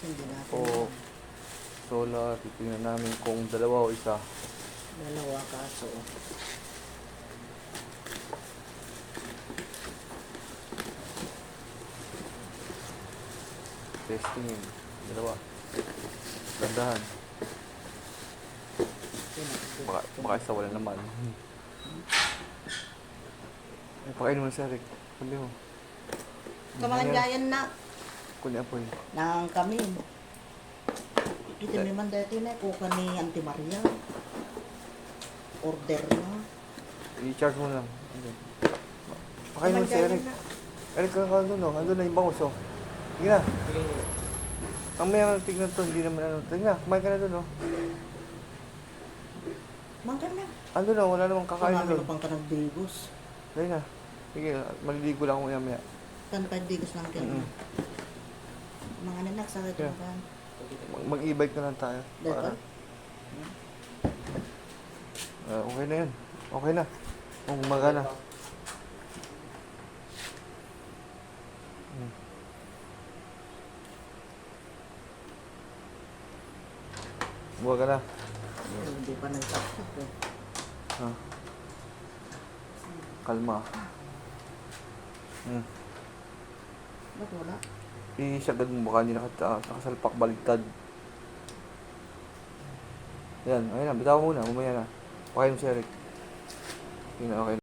Hindi natin. O solar, titingnan namin kung dalawa o isa. Dalawa kaso. Testing yun. Dalawa. Gandahan. Baka isa wala naman. Ay, pakain mo na si Eric. Kundi mo. Kamangayayan na. Kundi apoy. Nang kami. Kita naman dati na kuka ni Auntie Maria. Order na. I-charge mo lang. Pakain mo na si Eric. Eric, kakaroon doon. Andun na yung bangus, oh. Sige na. Ang mayroon tignan to, hindi naman ano. Tignan na, kumain ka na doon, oh. Mangkan na. Andun na, wala namang kakain na Pangamit doon. pang kanang digos. Dahil na. Sige, maliligo lang ako maya. Kan pa digos lang kayo. Mga anak sa Yeah. kan. Mag-e-bike na lang tayo. Dito. Okay na yan. Okay na. Kung umaga na. Umaga na. Hindi pa nagtapos eh. Ha? Kalma. Ba't wala? Isagad mo baka hindi nakasalpak baligtad. Yan, ayun na. Bitaw muna. Mamaya na. Pakain mo si Eric. Yun na, okay na.